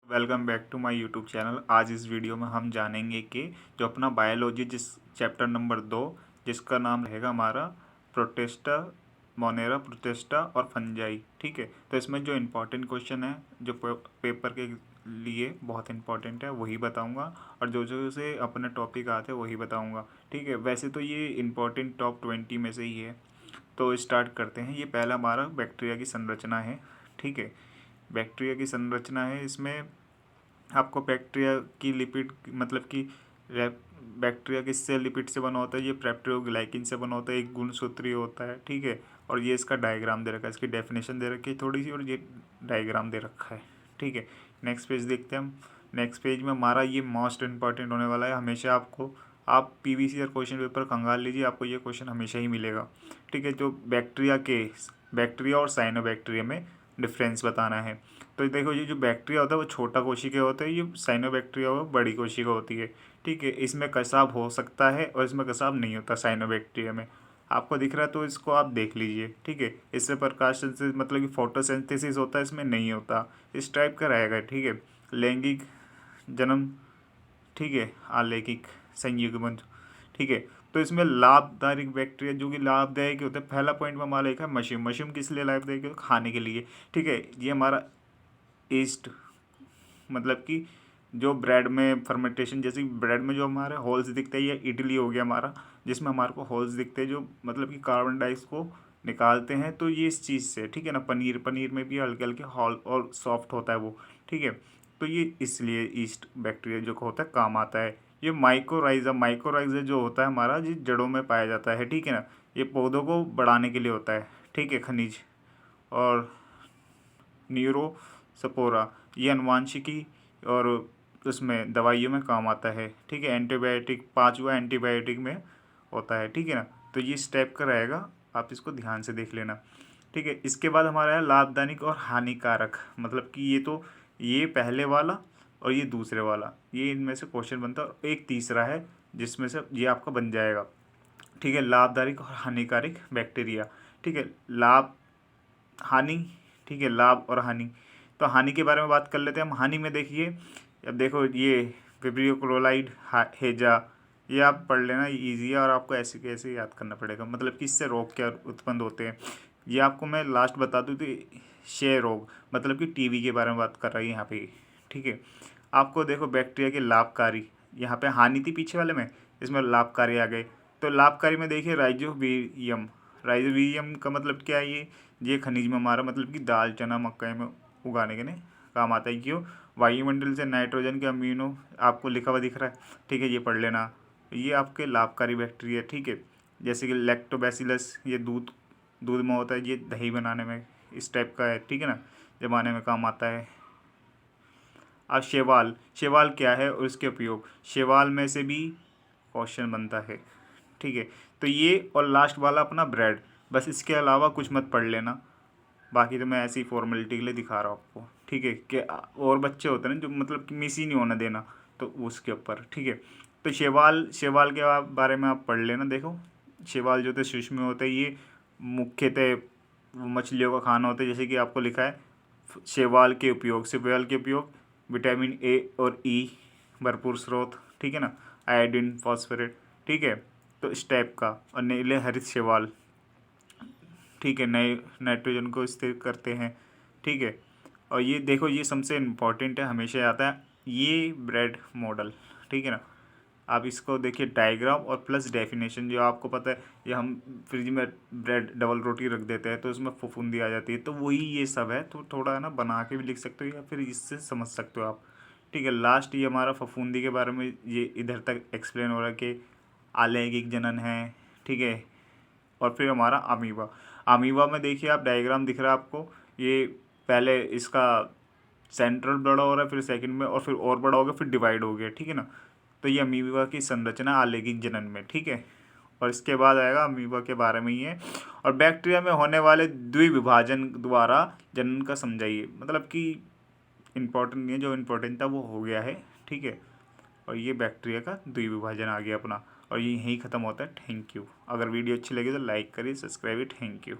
Welcome back to my YouTube channel. आज इस video में हम जानेंगे कि जो अपना बायोलॉजी जिस चैप्टर नंबर 2 जिसका नाम रहेगा हमारा प्रोटेस्टा, मोनेरा प्रोटेस्टा और फंजाई। ठीक है, तो इसमें जो इम्पोर्टेंट क्वेश्चन है जो पेपर के लिए बहुत इंपॉर्टेंट है वही बताऊंगा, और जो जो से अपने टॉपिक आते हैं वही बताऊंगा। ठीक है, वैसे तो ये इम्पोर्टेंट टॉप 20 में से ही है। तो स्टार्ट करते हैं। ये पहला हमारा बैक्टीरिया की संरचना है। ठीक है, बैक्टीरिया की संरचना है। इसमें आपको बैक्टीरिया की लिपिड मतलब कि बैक्टीरिया किससे लिपिड से बना होता है, ये पेप्टिडोग्लाइकिन से बना होता है, एक गुणसूत्रीय होता है। ठीक है, और ये इसका डायग्राम दे रखा है, इसकी डेफिनेशन दे रखी है थोड़ी सी, और ये डायग्राम दे रखा है। ठीक है, नेक्स्ट पेज देखते हैं हम। नेक्स्ट पेज में हमारा ये मोस्ट इंपॉर्टेंट होने वाला है। हमेशा आपको आप पीवीसी और क्वेश्चन पेपर खंगाल लीजिए, आपको ये क्वेश्चन हमेशा ही मिलेगा। ठीक है, जो बैक्टीरिया और साइनोबैक्टीरिया में डिफरेंस बताना है। तो देखो, ये जो बैक्टीरिया होता है वो छोटा कोशिका होता है, ये साइनोबैक्टीरिया वो बड़ी कोशिका होती है। ठीक है, इसमें कसाब हो सकता है और इसमें कसाब नहीं होता साइनोबैक्टीरिया में। आपको दिख रहा है तो इसको आप देख लीजिए। ठीक है, इससे प्रकाश संश्लेषण मतलब कि फोटोसिंथेसिस होता है, इसमें नहीं होता। इस टाइप का रहेगा। ठीक है, लैंगिक जन्म, ठीक है, आलैंगिक संयुग्मन। ठीक है, तो इसमें लाभदायक बैक्टीरिया जो कि लाभदायक होता है, पहला पॉइंट में हमारा लिखा है मशरूम। मशरूम किस लिए लाभदायक है? खाने के लिए। ठीक है, ये हमारा ईस्ट मतलब कि जो ब्रेड में फर्मेंटेशन, जैसे ब्रेड में जो हमारे होल्स दिखते हैं, ये इडली हो गया हमारा, जिसमें हमारे को होल्स दिखते हैं जो मतलब कि कार्बन डाइऑक्साइड को निकालते हैं। तो ये इस चीज़ से, ठीक है ना, पनीर में भी हल्के हल्के हॉल और सॉफ्ट होता है वो। ठीक है, तो ये इसलिए ईस्ट बैक्टीरिया जो होता है काम आता है। ये माइक्रोराइजा जो होता है हमारा, ये जड़ों में पाया जाता है। ठीक है ना, ये पौधों को बढ़ाने के लिए होता है। ठीक है, खनिज। और न्यूरोस्पोरा, ये अनुवांशिकी और उसमें दवाइयों में काम आता है। ठीक है, एंटीबायोटिक, पांचवा एंटीबायोटिक में होता है। ठीक है ना, तो ये स्टेप का रहेगा, आप इसको ध्यान से देख लेना। ठीक है, इसके बाद हमारा है लाभदायक और हानिकारक, मतलब कि ये पहले वाला और ये दूसरे वाला, ये इनमें से क्वेश्चन बनता है। और एक तीसरा है जिसमें से ये आपका बन जाएगा। ठीक है, लाभदायक और हानिकारक बैक्टीरिया। ठीक है, लाभ हानि। ठीक है, लाभ और हानि। तो हानि के बारे में बात कर लेते हैं हम। हानि में देखिए, अब देखो ये विब्रियो क्लोराइड, हेजा, ये आप पढ़ लेना, ये ईजी है और आपको ऐसे कैसे याद करना पड़ेगा, मतलब कि इससे रोग क्या उत्पन्न होते हैं। ये आपको मैं लास्ट बता दूँ तो क्षय रोग, मतलब कि टीबी के बारे में बात कर रही है यहाँ पे। ठीक है, आपको देखो बैक्टीरिया के लाभकारी, यहाँ पे हानि थी पीछे वाले में, इसमें लाभकारी आ गए। तो लाभकारी में देखिए राइजोबियम। राइजोबियम का मतलब क्या है? ये खनिज में हमारा मतलब कि दाल चना मकई में उगाने के लिए काम आता है। क्यों? वायुमंडल से नाइट्रोजन के अमीनो, आपको लिखा हुआ दिख रहा है। ठीक है, ये पढ़ लेना, ये आपके लाभकारी बैक्टीरिया। ठीक है, जैसे कि लैक्टोबैसिलस, ये दूध में होता है, ये दही बनाने में इस टाइप का है। ठीक है ना, जमाने में काम आता है। अब शैवाल क्या है और इसके उपयोग, शैवाल में से भी क्वेश्चन बनता है। ठीक है, तो ये और लास्ट वाला अपना ब्रेड, बस इसके अलावा कुछ मत पढ़ लेना। बाकी तो मैं ऐसी फॉर्मेलिटी के लिए दिखा रहा हूँ आपको। ठीक है, कि और बच्चे होते हैं ना जो मतलब कि मिस ही नहीं होने देना, तो उसके ऊपर। ठीक है, तो शैवाल के बारे में आप पढ़ लेना। देखो, शैवाल जो होते हैं सूक्ष्म होते हैं, ये मुख्यतः मछलियों का खाना होता है। जैसे कि आपको लिखा है शैवाल के उपयोग, विटामिन ए और ई भरपूर स्रोत। ठीक है ना, आयोडीन, फॉस्फोरेट। ठीक है, तो इस टाइप का। और नीले हरित शैवाल, ठीक है, नए नाइट्रोजन को स्थिर करते हैं। ठीक है, और ये देखो, ये सबसे इम्पोर्टेंट है, हमेशा आता है ये ब्रेड मॉडल। ठीक है ना, आप इसको देखिए, डायग्राम और प्लस डेफिनेशन, जो आपको पता है, ये हम फ्रिज में ब्रेड डबल रोटी रख देते हैं तो उसमें फफूंदी आ जाती है, तो वही ये सब है। तो थोड़ा है ना, बना के भी लिख सकते हो या फिर इससे समझ सकते हो आप। ठीक है, लास्ट ये हमारा फफूंदी के बारे में ये इधर तक एक्सप्लेन हो रहा है कि अलैंगिक जनन है। ठीक है, और फिर हमारा अमीबा में देखिए आप, डायग्राम दिख रहा है आपको, ये पहले इसका सेंट्रल बड़ा हो रहा है, फिर सेकंड में, और फिर और बड़ा हो गया, फिर डिवाइड हो गया। ठीक है ना, तो ये अमीबा की संरचना आलैंगिक जनन में। ठीक है, और इसके बाद आएगा अमीबा के बारे में ही है। और बैक्टीरिया में होने वाले द्विविभाजन द्वारा जनन का समझाइए, मतलब कि इम्पोर्टेंट नहीं है, जो इम्पोर्टेंट था वो हो गया है। ठीक है, और ये बैक्टीरिया का द्विविभाजन आ गया अपना, और ये यहीं ख़त्म होता है। Thank you. अगर वीडियो अच्छी लगी तो लाइक करिए, सब्सक्राइब, थैंक यू।